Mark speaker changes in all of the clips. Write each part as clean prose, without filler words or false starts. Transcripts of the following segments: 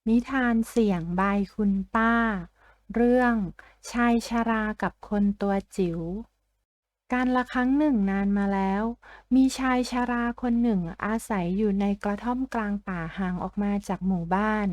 Speaker 1: นิทานเสียงบายคุณป้าเรื่องชายชรากับคนตัวจิ๋วการละครั้งหนึ่งนานมาแล้วมีชายชราคนหนึ่งอาศัยอยู่ในกระท่อมกลางป่าห่างออกมาจากหมู่บ้าน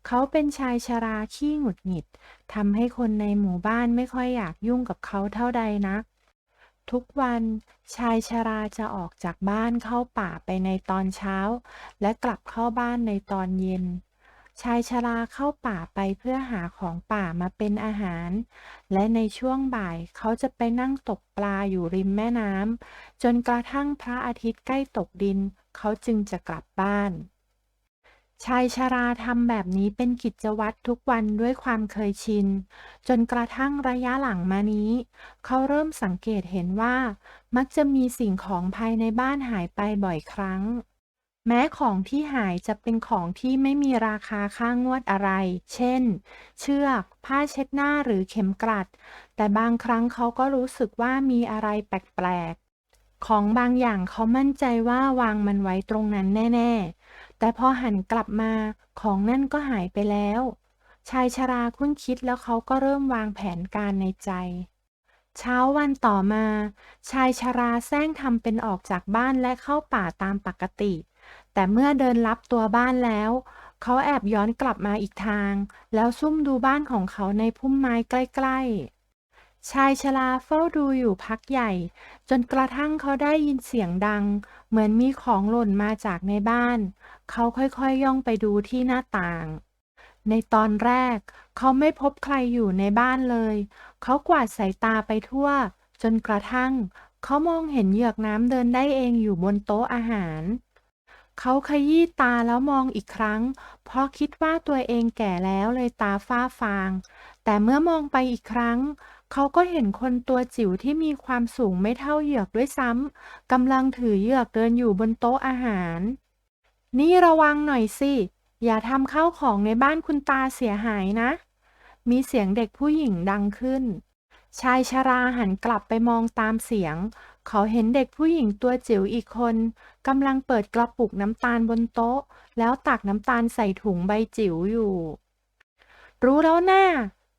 Speaker 1: เขาเป็นชายชราขี้หงุดหงิดทำให้คนในหมู่บ้านไม่ค่อยอยากยุ่งกับเขาเท่าใดนักทุกวันชายชราจะออกจากบ้านเข้าป่าไปในตอนเช้าและกลับเข้าบ้านในตอนเย็น ชายชราเข้าป่าไปเพื่อหาของป่ามาเป็นอาหาร และในช่วงบ่ายเขาจะไปนั่งตกปลาอยู่ริมแม่น้ำจนกระทั่งพระอาทิตย์ใกล้ตกดินเขาจึงจะกลับบ้าน ชายชราทำแบบนี้เป็นกิจวัตรทุกวันด้วยความเคยชินจนกระทั่งระยะหลังมานี้เขาเริ่มสังเกตเห็นว่ามักจะมีสิ่งของภายในบ้านหายไปบ่อยครั้งแม้ของที่หายจะเป็นของที่ไม่มีราคาค่างวดอะไรเช่นเชือกผ้าเช็ดหน้าหรือเข็มกลัดแต่บางครั้งเขาก็รู้สึกว่ามีอะไรแปลกๆของบางอย่างเขามั่นใจว่าวางมันไว้ตรงนั้นแน่ๆ แต่พอหันกลับมาของนั่นก็หายไปแล้วชายชราคุ้นคิดแล้วเขาก็เริ่มวางแผนการในใจเช้าวันต่อมาชายชราแซงทำเป็นออกจากบ้านและเข้าป่าตามปกติแต่เมื่อเดินลับตัวบ้านแล้วเขาแอบย้อนกลับมาอีกทางแล้วซุ่มดูบ้านของเขาในพุ่มไม้ใกล้ๆชายชราเฝ้าดูอยู่พักใหญ่จนกระทั่งเขาได้ยินเสียงดังเหมือนมีของหล่นมาจากในบ้าน เขาค่อยๆย่องไปดูที่หน้าต่าง ในตอนแรกเขาไม่พบใครอยู่ในบ้านเลย เขากวาดสายตาไปทั่วจนกระทั่งเขามองเห็นเหยือกน้ำเดินได้เองอยู่บนโต๊ะอาหาร เขาขยี้ตาแล้วมองอีกครั้งเพราะคิดว่าตัวเองแก่แล้วเลยตาฝ้าฟางแต่เมื่อมองไปอีกครั้งเขาก็เห็นคนตัวจิ๋วที่มีความสูงไม่เท่าเหยือกด้วยซ้ำกำลังถือเหยือกเดินอยู่บนโต๊ะอาหาร นี่ระวังหน่อยสิ อย่าทำข้าวของในบ้านคุณตาเสียหายนะ มีเสียงเด็กผู้หญิงดังขึ้น ชายชราหันกลับไปมองตามเสียง เขาเห็นเด็กผู้หญิงตัวจิ๋วอีกคนกำลังเปิดกระปุกน้ำตาลบนโต๊ะแล้วตักน้ำตาลใส่ถุงใบจิ๋วอยู่ รู้แล้วน่า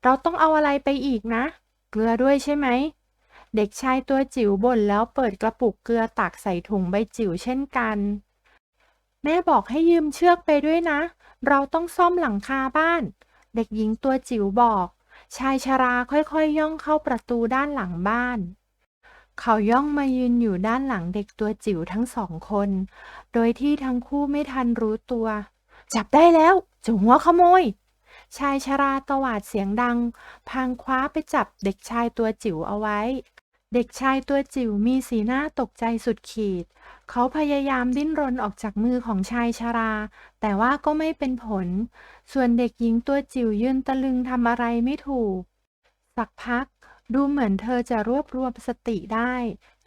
Speaker 1: เราต้องเอาอะไรไปอีกนะ เกลือด้วยใช่ไหม เด็กชายตัวจิ๋วบ่นแล้วเปิดกระปุกเกลือตักใส่ถุงใบจิ๋วเช่นกัน แม่บอกให้ยืมเชือกไปด้วยนะ เราต้องซ่อมหลังคาบ้าน เด็กหญิงตัวจิ๋วบอก ชายชราค่อยๆย่องเข้าประตูด้านหลังบ้าน เขาย่องมายืนอยู่ด้านหลังเด็กตัวจิ๋วทั้งสองคน โดยที่ทั้งคู่ไม่ทันรู้ตัว จับได้แล้วเจ้าหัวขโมย ชายชราตวาดเสียงดังพลางคว้าไปจับเด็กชายตัวจิ๋วเอาไว้ เด็กชายตัวจิ๋วมีสีหน้าตกใจสุดขีด เขาพยายามดิ้นรนออกจากมือของชายชราแต่ว่าก็ไม่เป็นผล ส่วนเด็กหญิงตัวจิ๋วยืนตะลึงทำอะไรไม่ถูก สักพักดูเหมือนเธอจะรวบรวมสติได้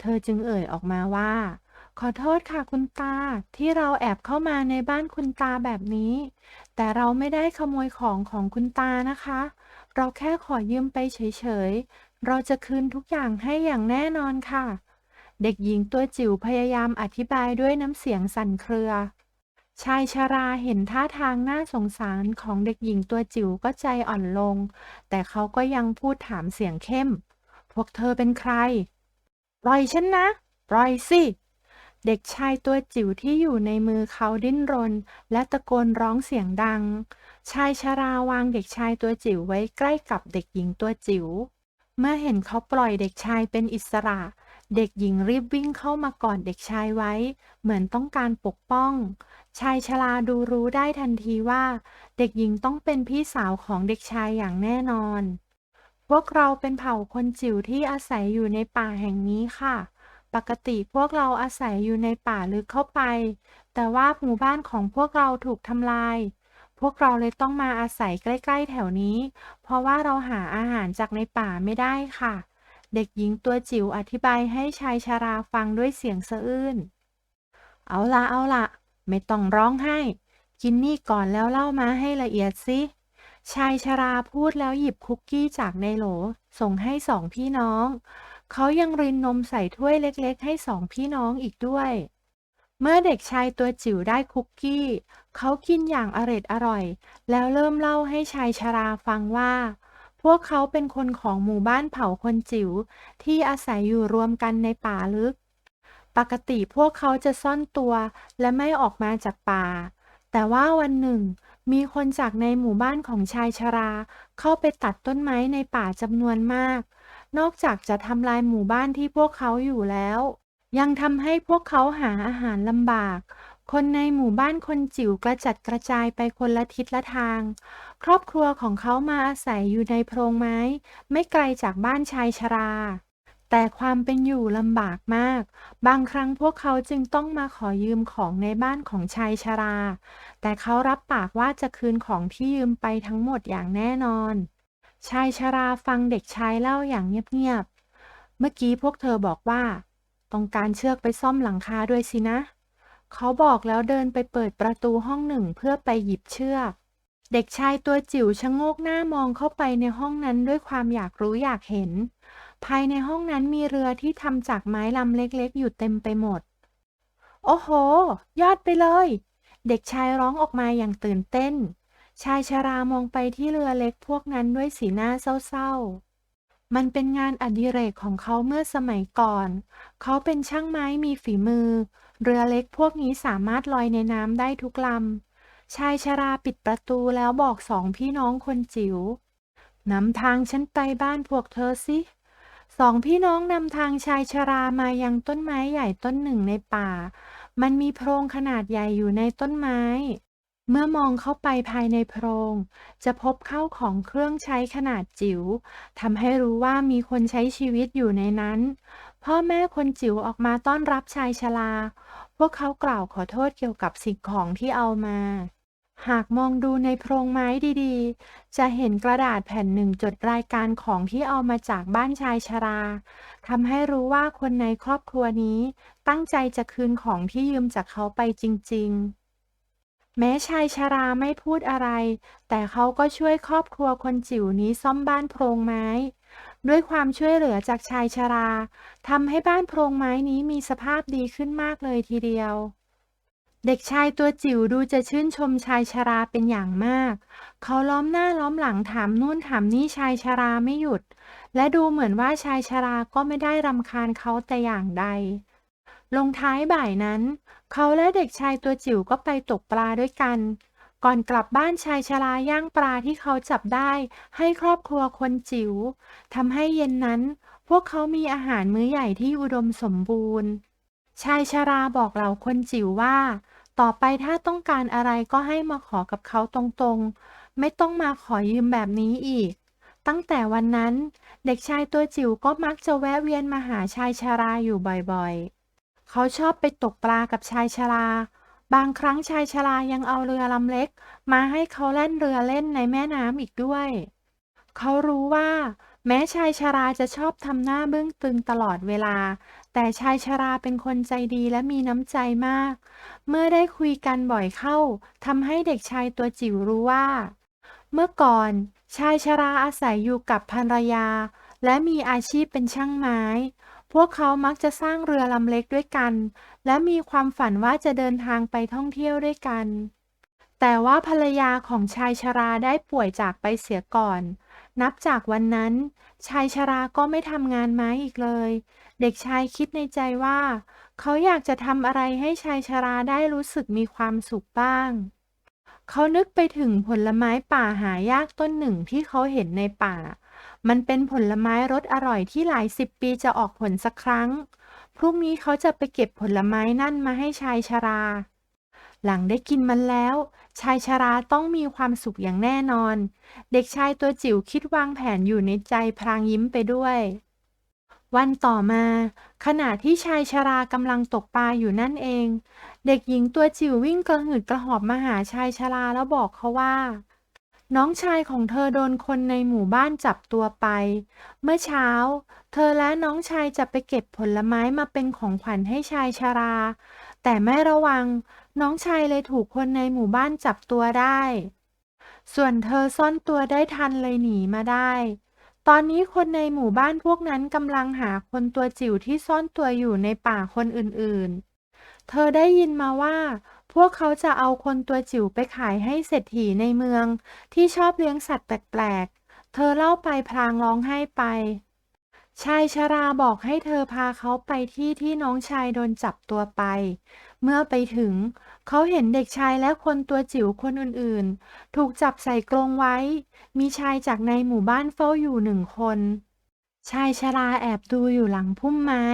Speaker 1: เธอจึงเอ่ยออกมาว่าขอโทษค่ะคุณตาที่เราแอบเข้ามาในบ้านคุณตาแบบนี้แต่เราไม่ได้ขโมยของของคุณตานะคะเราแค่ขอยืมไปเฉยๆเราจะคืนทุกอย่างให้อย่างแน่นอนค่ะเด็กหญิงตัวจิ๋วพยายามอธิบายด้วยน้ำเสียงสั่นเครือชายชราเห็นท่าทางน่าสงสารของเด็กหญิงตัวจิ๋วก็ใจอ่อนลง แต่เขาก็ยังพูดถามเสียงเข้ม พวกเธอเป็นใคร ปล่อยฉันนะ ปล่อยสิ เด็กชายตัวจิ๋วที่อยู่ในมือเขาดิ้นรนและตะโกนร้องเสียงดัง ชายชราวางเด็กชายตัวจิ๋วไว้ใกล้กับเด็กหญิงตัวจิ๋ว เมื่อเห็นเขาปล่อยเด็กชายเป็นอิสระ เด็กหญิงรีบวิ่งเข้ามากอดเด็กชายไว้ เหมือนต้องการปกป้อง ชายชราดูรู้ได้ทันทีว่าเด็กหญิงต้องเป็นพี่สาวของเด็กชายอย่างแน่นอน พวกเราเป็นเผ่าคนจิ๋วที่อาศัยอยู่ในป่าแห่งนี้ค่ะ ปกติพวกเราอาศัยอยู่ในป่าลึกเข้าไป แต่ว่าหมู่บ้านของพวกเราถูกทำลาย พวกเราเลยต้องมาอาศัยใกล้ๆแถวนี้ เพราะว่าเราหาอาหารจากในป่าไม่ได้ค่ะ เด็กหญิงตัวจิ๋วอธิบายให้ชายชราฟังด้วยเสียงสะอื้น เอาละเอาละไม่ต้องร้องไห้กินนี่ก่อนแล้วเล่ามาให้ละเอียดสิชายชราพูดแล้วหยิบคุกกี้จากในโหลส่งให้สองพี่น้องเขายังรินนมใส่ถ้วยเล็กๆให้สองพี่น้องอีกด้วย เมื่อเด็กชายตัวจิ๋วได้คุกกี้เขากินอย่างอร่อยแล้วเริ่มเล่าให้ชายชราฟังว่าพวกเขาเป็นคนของหมู่บ้านเผ่าคนจิ๋วที่อาศัยอยู่รวมกันในป่าลึกปกติพวกเขาจะซ่อนตัวและไม่ออกมาจากป่าแต่ว่าวันหนึ่งมีคนจากในหมู่บ้านของชายชราเข้าไปตัดต้นไม้ในป่าจำนวนมากนอกจากจะทำลายหมู่บ้านที่พวกเขาอยู่แล้ว ยังทำให้พวกเขาหาอาหารลำบาก คนในหมู่บ้านคนจิ๋วกระจัดกระจายไปคนละทิศละทาง ครอบครัวของเขามาอาศัยอยู่ในโพรงไม้ไม่ไกลจากบ้านชายชรา แต่ความเป็นอยู่ลำบากมาก บางครั้งพวกเขาจึงต้องมาขอยืมของในบ้านของชายชรา แต่เขารับปากว่าจะคืนของที่ยืมไปทั้งหมดอย่างแน่นอน ชายชราฟังเด็กชายเล่าอย่างเงียบๆเมื่อกี้พวกเธอบอกว่าต้องการเชือกไปซ่อมหลังคาด้วยสินะ เขาบอกแล้วเดินไปเปิดประตูห้องหนึ่งเพื่อไปหยิบเชือก เด็กชายตัวจิ๋วชะโงกหน้ามองเข้าไปในห้องนั้นด้วยความอยากรู้อยากเห็น ภายในห้องนั้นมีเรือที่ทำจากไม้ลำเล็กๆอยู่เต็มไปหมด โอ้โหยอดไปเลย เด็กชายร้องออกมาอย่างตื่นเต้น ชายชรามองไปที่เรือเล็กพวกนั้นด้วยสีหน้าเศร้าๆ มันเป็นงานอดิเรกของเขาเมื่อสมัยก่อน เขาเป็นช่างไม้มีฝีมือ เรือเล็กพวกนี้สามารถลอยในน้ำได้ทุกลำ ชายชราปิดประตูแล้วบอกสองพี่น้องคนจิ๋วนำทางฉันไปบ้านพวกเธอสิสองพี่น้องนำทางชายชรามายังต้นไม้ใหญ่ต้นหนึ่งในป่า มันมีโพรงขนาดใหญ่อยู่ในต้นไม้ เมื่อมองเข้าไปภายในโพรงจะพบข้าวของเครื่องใช้ขนาดจิ๋วทำให้รู้ว่ามีคนใช้ชีวิตอยู่ในนั้นพ่อแม่คนจิ๋วออกมาต้อนรับชายชราพวกเขากล่าวขอโทษเกี่ยวกับสิ่งของที่เอามา หากมองดูในโพรงไม้ดีๆ จะเห็นกระดาษแผ่นหนึ่งจดรายการของที่เอามาจากบ้านชายชราทำให้รู้ว่าคนในครอบครัวนี้ตั้งใจจะคืนของที่ยืมจากเขาไปจริงๆ แม้ชายชราไม่พูดอะไร แต่เขาก็ช่วยครอบครัวคนจิ๋วนี้ซ่อมบ้านโพรงไม้ ด้วยความช่วยเหลือจากชายชราทำให้บ้านโพรงไม้นี้มีสภาพดีขึ้นมากเลยทีเดียว เด็กชายตัวจิ๋วดูจะชื่นชมชายชราเป็นอย่างมาก เขาล้อมหน้าล้อมหลังถามนู่นถามนี่ชายชราไม่หยุด และดูเหมือนว่าชายชราก็ไม่ได้รำคาญเขาแต่อย่างใด ลงท้ายบ่ายนั้น เขาและเด็กชายตัวจิ๋วก็ไปตกปลาด้วยกัน ก่อนกลับบ้านชายชราย่างปลาที่เขาจับได้ให้ครอบครัวคนจิ๋วทำให้เย็นนั้นพวกเขามีอาหารมื้อใหญ่ที่อุดมสมบูรณ์ ชายชราบอกเหล่าคนจิ๋วว่าต่อไปถ้าต้องการอะไรก็ให้มาขอกับเขาตรงๆไม่ต้องมาขอยืมแบบนี้อีกตั้งแต่วันนั้นเด็กชายตัวจิ๋วก็มักจะแวะเวียนมาหาชายชราอยู่บ่อยๆเขาชอบไปตกปลากับชายชราบางครั้งชายชรายังเอาเรือลำเล็กมาให้เขาแล่นเรือเล่นในแม่น้ำอีกด้วย เขารู้ว่าแม้ชายชราจะชอบทำหน้าบึ้งตึงตลอดเวลาแต่ชายชราเป็นคนใจดีและมีน้ำใจมากเมื่อได้คุยกันบ่อยเข้าทำให้เด็กชายตัวจิ๋วรู้ว่าเมื่อก่อนชายชราอาศัยอยู่กับภรรยาและมีอาชีพเป็นช่างไม้พวกเขามักจะสร้างเรือลำเล็กด้วยกันและมีความฝันว่าจะเดินทางไปท่องเที่ยวด้วยกันแต่ว่าภรรยาของชายชราได้ป่วยจากไปเสียก่อน นับจากวันนั้นชายชราก็ไม่ทำงานไม้อีกเลยเด็กชายคิดในใจว่าเขาอยากจะทำอะไรให้ชายชราได้รู้สึกมีความสุขบ้างเขานึกไปถึงผลไม้ป่าหายากต้นหนึ่งที่เขาเห็นในป่ามันเป็นผลไม้รสอร่อยที่หลายสิบปีจะออกผลสักครั้งพรุ่งนี้เขาจะไปเก็บผลไม้นั่นมาให้ชายชรา หลังได้กินมันแล้วชายชราต้องมีความสุขอย่างแน่นอนเด็กชายตัวจิ๋วคิดวางแผนอยู่ในใจพลางยิ้มไปด้วยวันต่อมาขณะที่ชายชรากำลังตกปลาอยู่นั่นเองเด็กหญิงตัวจิ๋ววิ่งกระหืดกระหอบมาหาชายชราแล้วบอกเขาว่าน้องชายของเธอโดนคนในหมู่บ้านจับตัวไปเมื่อเช้าเธอและน้องชายจะไปเก็บผลไม้มาเป็นของขวัญให้ชายชราแต่ไม่ระวัง น้องชายเลยถูกคนในหมู่บ้านจับตัวได้ ส่วนเธอซ่อนตัวได้ทันเลยหนีมาได้ ตอนนี้คนในหมู่บ้านพวกนั้นกำลังหาคนตัวจิ๋วที่ซ่อนตัวอยู่ในป่าคนอื่น เธอได้ยินมาว่าพวกเขาจะเอาคนตัวจิ๋วไปขายให้เศรษฐีในเมืองที่ชอบเลี้ยงสัตว์แปลกๆเธอเล่าไปพลางร้องไห้ไปชายชราบอกให้เธอพาเขาไปที่ที่น้องชายโดนจับตัวไปเมื่อไปถึงเขาเห็นเด็กชายและคนตัวจิ๋วคนอื่นๆถูกจับใส่กรงไว้มีชายจากในหมู่บ้านเฝ้าอยู่1 คนชายชราแอบดูอยู่หลังพุ่มไม้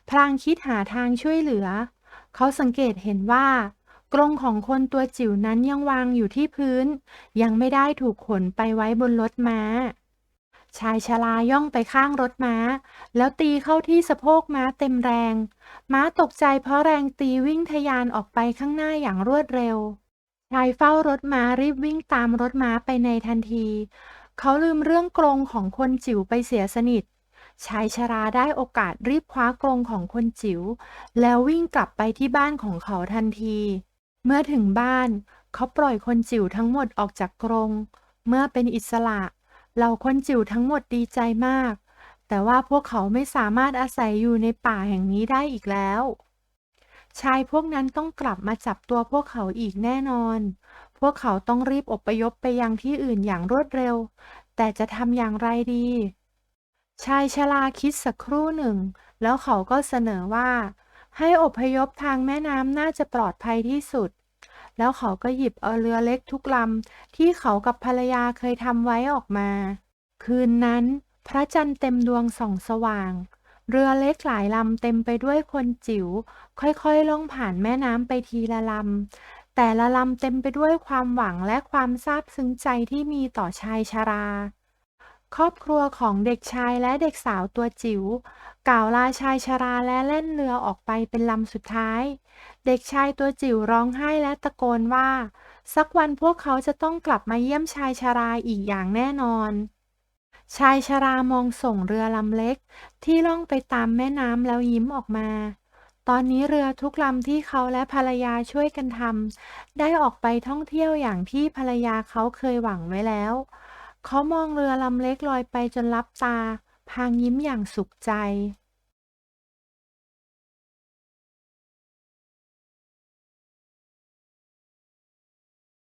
Speaker 1: พลางคิดหาทางช่วยเหลือ เขาสังเกตเห็นว่ากรงของคนตัวจิ๋วนั้นยังวางอยู่ที่พื้นยังไม่ได้ถูกขนไปไว้บนรถม้าชายชราย่องไปข้างรถม้าแล้วตีเข้าที่สะโพกม้าเต็มแรงม้าตกใจเพราะแรงตีวิ่งทะยานออกไปข้างหน้าอย่างรวดเร็วชายเฝ้ารถม้ารีบวิ่งตามรถม้าไปในทันทีเขาลืมเรื่องกรงของคนจิ๋วไปเสียสนิทชายชราได้โอกาสรีบคว้ากรงของคนจิ๋ว แล้ววิ่งกลับไปที่บ้านของเขาทันที เมื่อถึงบ้านเขาปล่อยคนจิ๋วทั้งหมดออกจากกรงเมื่อเป็นอิสระเหล่าคนจิ๋วทั้งหมดดีใจมาก แต่ว่าพวกเขาไม่สามารถอาศัยอยู่ในป่าแห่งนี้ได้อีกแล้ว ชายพวกนั้นต้องกลับมาจับตัวพวกเขาอีกแน่นอน พวกเขาต้องรีบอพยพไปยังที่อื่นอย่างรวดเร็ว แต่จะทำอย่างไรดี ชายชราคิดสักครู่หนึ่งแล้วเขาก็เสนอว่าให้อพยพทางแม่น้ำน่าจะปลอดภัยที่สุดแล้วเขาก็หยิบเอาเรือเล็กทุกลำที่เขากับภรรยาเคยทำไว้ออกมาคืนนั้นพระจันทร์เต็มดวงส่องสว่างเรือเล็กหลายลำเต็มไปด้วยคนจิ๋วค่อยๆล่องผ่านแม่น้ำไปทีละลำแต่ละลำเต็มไปด้วยความหวังและความซาบซึ้งใจที่มีต่อชายชรา ครอบครัวของเด็กชายและเด็กสาวตัวจิ๋วกล่าวลาชายชราและแล่นเรือออกไปเป็นลำสุดท้ายเด็กชายตัวจิ๋วร้องไห้และตะโกนว่าสักวันพวกเขาจะต้องกลับมาเยี่ยมชายชราอีกอย่างแน่นอนชายชรามองส่งเรือลำเล็กที่ล่องไปตามแม่น้ำแล้วยิ้มออกมาตอนนี้เรือทุกลำที่เขาและภรรยาช่วยกันทำได้ออกไปท่องเที่ยวอย่างที่ภรรยาเขาเคยหวังไว้แล้ว เขามองเรือลำเล็กลอยไปจนลับตาพลางยิ้มอย่างสุขใจ